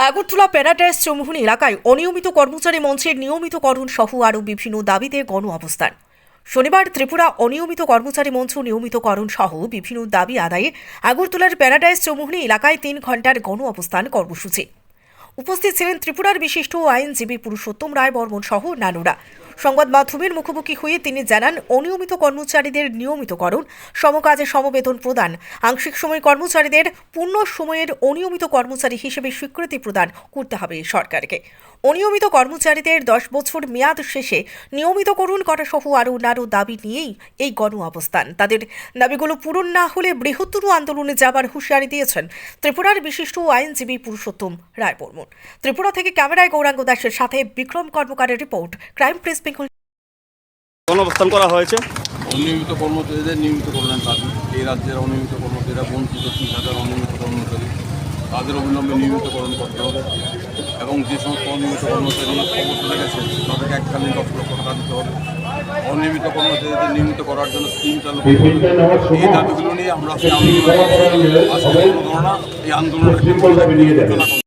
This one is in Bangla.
আগরতলা প্যারাডাইস চৌমুহনী এলাকায় অনিয়মিত কর্মচারী মঞ্চের নিয়মিতকরণ সহ আরও বিভিন্ন দাবিতে গণ অবস্থান। শনিবার ত্রিপুরা অনিয়মিত কর্মচারী মঞ্চ নিয়মিতকরণ সহ বিভিন্ন দাবি আদায়ে আগরতলার প্যারাডাইস চৌমুহনী এলাকায় 3 ঘণ্টার গণ অবস্থান কর্মসূচি। উপস্থিত ছিলেন ত্রিপুরার বিশিষ্ট আইনজীবী পুরুষোত্তম রায় বর্মন সহ নানুরা। সংবাদ মাধ্যমের মুখোমুখি হয়ে তিনি জানান, অনিয়মিত কর্মচারীদের নিয়মিতকরণ, সমকাজে সমবেতন প্রদান, আংশিক সময় কর্মচারীদের পূর্ণ সময়ের অনিয়মিত কর্মচারী হিসেবে স্বীকৃতি প্রদান করতে হবে সরকারকে। অনিয়মিত কর্মচারীদের 10 বছর মেয়াদ শেষে নিয়মিতকরণ করা সহ আরও অন্যান্য দাবি নিয়েই এই গণ অবস্থান। তাদের দাবিগুলো পূরণ না হলে বৃহত্তর আন্দোলনে যাবার হুঁশিয়ারি দিয়েছেন ত্রিপুরার বিশিষ্ট আইনজীবী পুরুষোত্তম রায় বর্মন। ত্রিপুরা থেকে ক্যামেরায় গৌরাঙ্গ দাসের সাথে বিক্রম কর্মকারের রিপোর্ট, ক্রাইম প্রেস বেঙ্গল। গণঅবস্থান করা হয়েছে অনিয়মিত কর্মচারীদের নিয়মিতকরণের দাবি। এই রাজ্যের অনিয়মিত কর্মচারীরা বঞ্চিত 30,000 অনিয়মিত কর্মচারী, তাদের অবিলম্বে নিয়মিতকরণ করতে হবে এবং যে সমস্ত অনিয়মিত কর্মচারী অবসরে গেছে তাদেরকে এককালীন 10 লক্ষ টাকা দিতে হবে। অনিয়মিত কর্মচারীদের নিয়মিত করার জন্য স্কিম চালু করতে হবে। এই দাবিগুলো নিয়ে আমরা আজকে আন্দোলন, এই আন্দোলনের